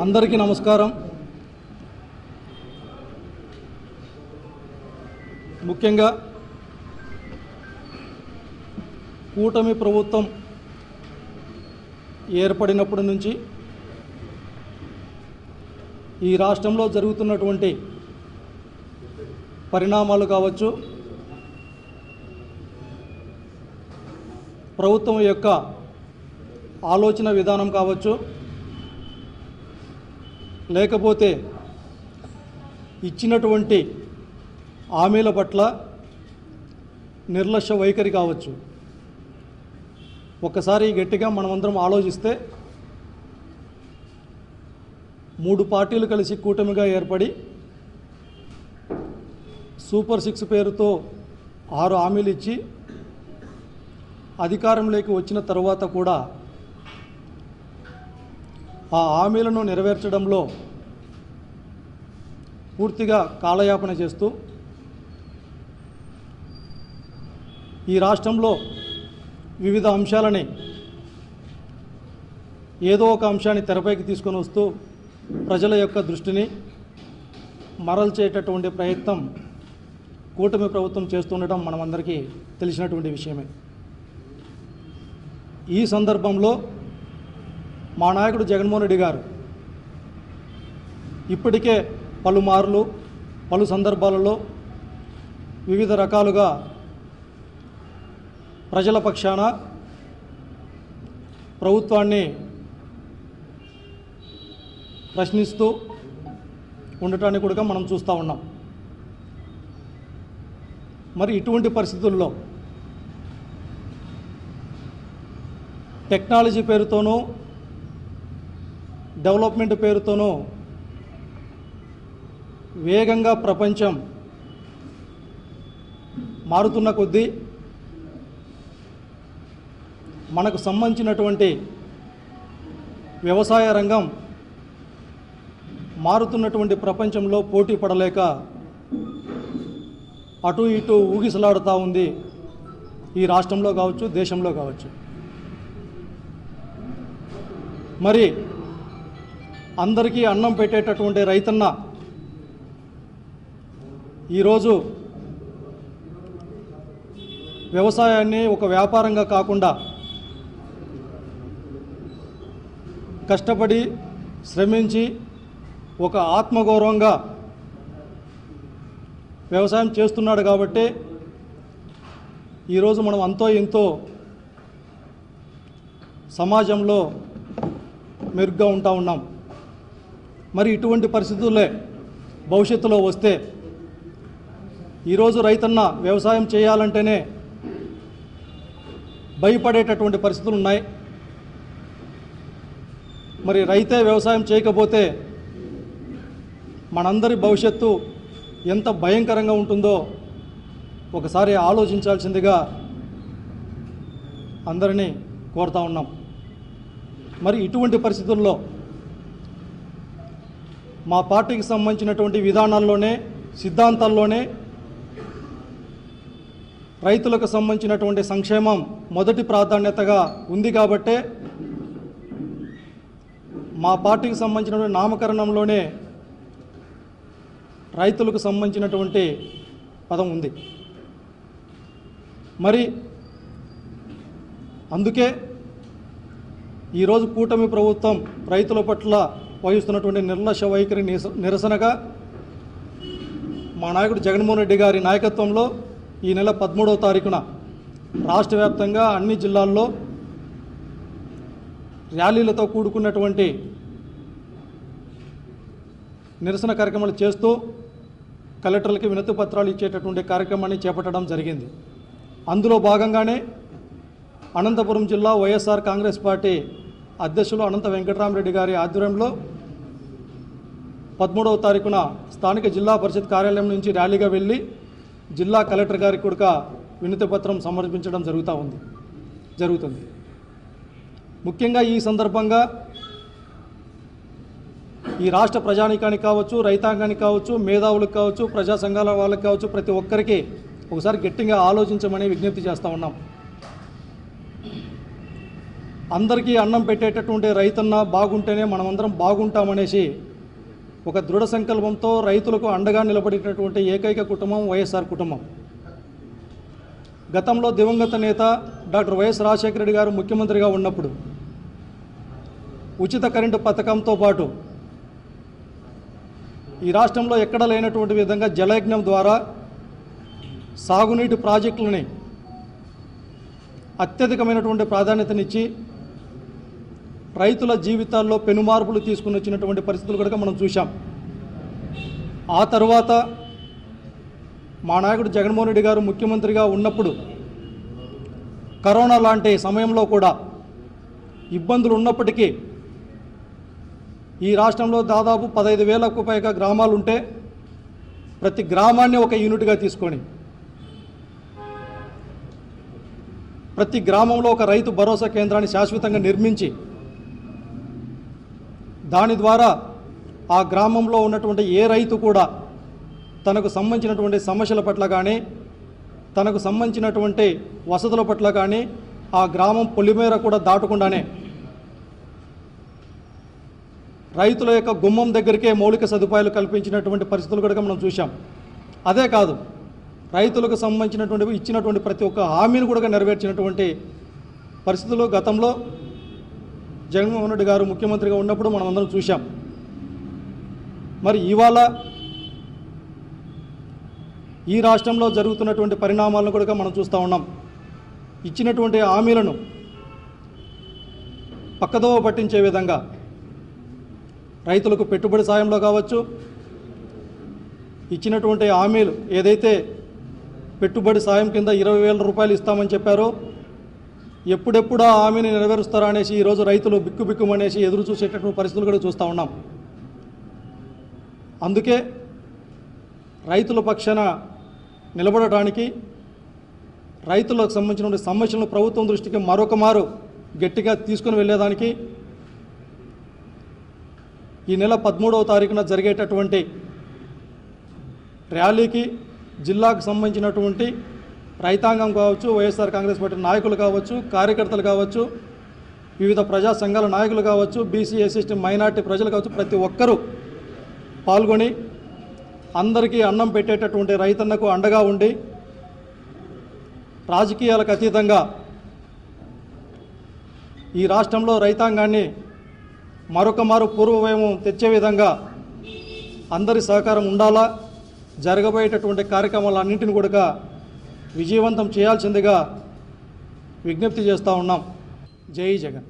అందరికీ నమస్కారం. ముఖ్యంగా కూటమి ప్రభుత్వం ఏర్పడినప్పటి నుంచి ఈ రాష్ట్రంలో జరుగుతున్నటువంటి పరిణామాలు కావచ్చు, ప్రభుత్వం యొక్క ఆలోచన విధానం కావచ్చు, లేకపోతే ఇచ్చినటువంటి హామీల పట్ల నిర్లక్ష్య వైఖరి కావచ్చు, ఒకసారి గట్టిగా మనమందరం ఆలోచిస్తే 3 పార్టీలు కలిసి కూటమిగా ఏర్పడి సూపర్ 6 పేరుతో 6 హామీలు ఇచ్చి అధికారంలోకి వచ్చిన తర్వాత కూడా ఆ హామీలను నెరవేర్చడంలో పూర్తిగా కాలయాపన చేస్తూ ఈ రాష్ట్రంలో వివిధ అంశాలని ఏదో ఒక అంశాన్ని తెరపైకి తీసుకొని వస్తూ ప్రజల యొక్క దృష్టిని మరల్చేటటువంటి ప్రయత్నం కూటమి ప్రభుత్వం చేస్తుండటం మనమందరికీ తెలిసినటువంటి విషయమే. ఈ సందర్భంలో మా నాయకుడు జగన్మోహన్ రెడ్డి గారు ఇప్పటికే పలుమార్లు పలు సందర్భాలలో వివిధ రకాలుగా ప్రజల పక్షాన ప్రభుత్వాన్ని ప్రశ్నిస్తూ ఉండటాన్ని కూడా మనం చూస్తూ ఉన్నాం. మరి ఇటువంటి పరిస్థితుల్లో టెక్నాలజీ పేరుతోనూ డెవలప్మెంట్ పేరుతోనూ వేగంగా ప్రపంచం మారుతున్న కొద్దీ మనకు సంబంధించినటువంటి వ్యవసాయ రంగం మారుతున్నటువంటి ప్రపంచంలో పోటీ పడలేక అటు ఇటు ఊగిసలాడుతూ ఉంది ఈ రాష్ట్రంలో కావచ్చు, దేశంలో కావచ్చు. మరి అందరికీ అన్నం పెట్టేటటువంటి రైతన్న ఈరోజు వ్యవసాయాన్ని ఒక వ్యాపారంగా కాకుండా కష్టపడి శ్రమించి ఒక ఆత్మగౌరవంగా వ్యవసాయం చేస్తున్నాడు కాబట్టి ఈరోజు మనం అంతో ఎంతో సమాజంలో మెరుగ్గా ఉంటా ఉన్నాం. మరి ఇటువంటి పరిస్థితులే భవిష్యత్తులో వస్తే ఈరోజు రైతన్న వ్యవసాయం చేయాలంటేనే భయపడేటటువంటి పరిస్థితులు ఉన్నాయి. మరి రైతే వ్యవసాయం చేయకపోతే మనందరి భవిష్యత్తు ఎంత భయంకరంగా ఉంటుందో ఒకసారి ఆలోచించాల్సిందిగా అందరినీ కోరుతా ఉన్నాం. మరి ఇటువంటి పరిస్థితుల్లో మా పార్టీకి సంబంధించినటువంటి విధానాల్లోనే, సిద్ధాంతాల్లోనే రైతులకు సంబంధించినటువంటి సంక్షేమం మొదటి ప్రాధాన్యతగా ఉంది కాబట్టే మా పార్టీకి సంబంధించినటువంటి నామకరణంలోనే రైతులకు సంబంధించినటువంటి పదం ఉంది. మరి అందుకే ఈరోజు కూటమి ప్రభుత్వం రైతుల పట్ల వహిస్తున్నటువంటి నిర్లక్ష్య వైఖరి నిరసనగా మా నాయకుడు జగన్మోహన్ రెడ్డి గారి నాయకత్వంలో ఈ నెల 13వ తారీఖున రాష్ట్ర వ్యాప్తంగా అన్ని జిల్లాల్లో ర్యాలీలతో కూడుకున్నటువంటి నిరసన కార్యక్రమాలు చేస్తూ కలెక్టర్లకి వినతి పత్రాలు ఇచ్చేటటువంటి కార్యక్రమాన్ని చేపట్టడం జరిగింది. అందులో భాగంగానే అనంతపురం జిల్లా వైఎస్ఆర్ కాంగ్రెస్ పార్టీ అధ్యక్షులు అనంత వెంకటరామరెడ్డి గారి ఆధ్వర్యంలో 13వ తారీఖున స్థానిక జిల్లా పరిషత్ కార్యాలయం నుంచి ర్యాలీగా వెళ్ళి జిల్లా కలెక్టర్ గారికి కూడా వినతి పత్రం సమర్పించడం జరుగుతుంది. ముఖ్యంగా ఈ సందర్భంగా ఈ రాష్ట్ర ప్రజానీకానికి కావచ్చు, రైతాంగానికి కావచ్చు, మేధావులకు కావచ్చు, ప్రజా సంఘాల వాళ్ళకి కావచ్చు, ప్రతి ఒక్కరికి ఒకసారి గట్టిగా ఆలోచించమని విజ్ఞప్తి చేస్తూ ఉన్నాం. అందరికీ అన్నం పెట్టేటటువంటి రైతన్న బాగుంటేనే మనమందరం బాగుంటామనేసి ఒక దృఢ సంకల్పంతో రైతులకు అండగా నిలబడినటువంటి ఏకైక కుటుంబం వైఎస్ఆర్ కుటుంబం. గతంలో దివంగత నేత డాక్టర్ వైఎస్ రాజశేఖర రెడ్డి గారు ముఖ్యమంత్రిగా ఉన్నప్పుడు ఉచిత కరెంటు పథకంతో పాటు ఈ రాష్ట్రంలో ఎక్కడ లేనటువంటి విధంగా జలయజ్ఞం ద్వారా సాగునీటి ప్రాజెక్టులని అత్యధికమైనటువంటి ప్రాధాన్యతనిచ్చి రైతుల జీవితాల్లో పెనుమార్పులు తీసుకుని వచ్చినటువంటి పరిస్థితులు కూడా మనం చూశాం. ఆ తర్వాత మా నాయకుడు జగన్మోహన్ రెడ్డి గారు ముఖ్యమంత్రిగా ఉన్నప్పుడు కరోనా లాంటి సమయంలో కూడా ఇబ్బందులు ఉన్నప్పటికీ ఈ రాష్ట్రంలో దాదాపు 15,000కు పైగా గ్రామాలు ఉంటే ప్రతి గ్రామాన్ని ఒక యూనిట్గా తీసుకొని ప్రతి గ్రామంలో ఒక రైతు భరోసా కేంద్రాన్ని శాశ్వతంగా నిర్మించి దాని ద్వారా ఆ గ్రామంలో ఉన్నటువంటి ఏ రైతు కూడా తనకు సంబంధించినటువంటి సమస్యల పట్ల కానీ తనకు సంబంధించినటువంటి వసతుల పట్ల కానీ ఆ గ్రామం పొలిమేర కూడా దాటకుండానే రైతుల యొక్క గుమ్మం దగ్గరికే మౌలిక సదుపాయాలు కల్పించినటువంటి పరిస్థితులు కూడా మనం చూసాం. అదే కాదు, రైతులకు సంబంధించినటువంటి ఇచ్చినటువంటి ప్రతి ఒక్క హామీని కూడా నెరవేర్చినటువంటి పరిస్థితులు గతంలో జగన్మోహన్ రెడ్డి గారు ముఖ్యమంత్రిగా ఉన్నప్పుడు మనం అందరం చూసాం. మరి ఇవాళ ఈ రాష్ట్రంలో జరుగుతున్నటువంటి పరిణామాలను కూడా మనం చూస్తూ ఉన్నాం. ఇచ్చినటువంటి హామీలను పక్కదోవ పట్టించే విధంగా రైతులకు పెట్టుబడి సాయంలో కావచ్చు, ఇచ్చినటువంటి హామీలు ఏదైతే పెట్టుబడి సాయం కింద 20,000 రూపాయలు ఇస్తామని చెప్పారో ఎప్పుడెప్పుడు ఆ హామీని నెరవేరుస్తారా అనేసి ఈరోజు రైతులు బిక్కుబిక్కుమనేసి ఎదురు చూసేటటువంటి పరిస్థితులు కూడా చూస్తూ ఉన్నాం. అందుకే రైతుల పక్షాన నిలబడటానికి రైతులకు సంబంధించిన సమస్యలను ప్రభుత్వం దృష్టికి మరొక మారు గట్టిగా తీసుకుని వెళ్ళేదానికి ఈ నెల 13వ తారీఖున జరిగేటటువంటి ర్యాలీకి జిల్లాకు సంబంధించినటువంటి రైతాంగం కావచ్చు, వైఎస్ఆర్ కాంగ్రెస్ పార్టీ నాయకులు కావచ్చు, కార్యకర్తలు కావచ్చు, వివిధ ప్రజా సంఘాల నాయకులు కావచ్చు, బీసీ ఎస్సీ మైనార్టీ ప్రజలు కావచ్చు, ప్రతి ఒక్కరూ పాల్గొని అందరికీ అన్నం పెట్టేటటువంటి రైతన్నకు అండగా ఉండి రాజకీయాలకు అతీతంగా ఈ రాష్ట్రంలో రైతాంగాన్ని మరొక మారు పూర్వవైభవం తెచ్చే విధంగా అందరి సహకారం ఉండాలా. జరగబోయేటటువంటి కార్యక్రమాలన్నింటిని కూడా విజయవంతం చేయాల్సిందిగా విజ్ఞప్తి చేస్తూ ఉన్నాం. జై జగన్.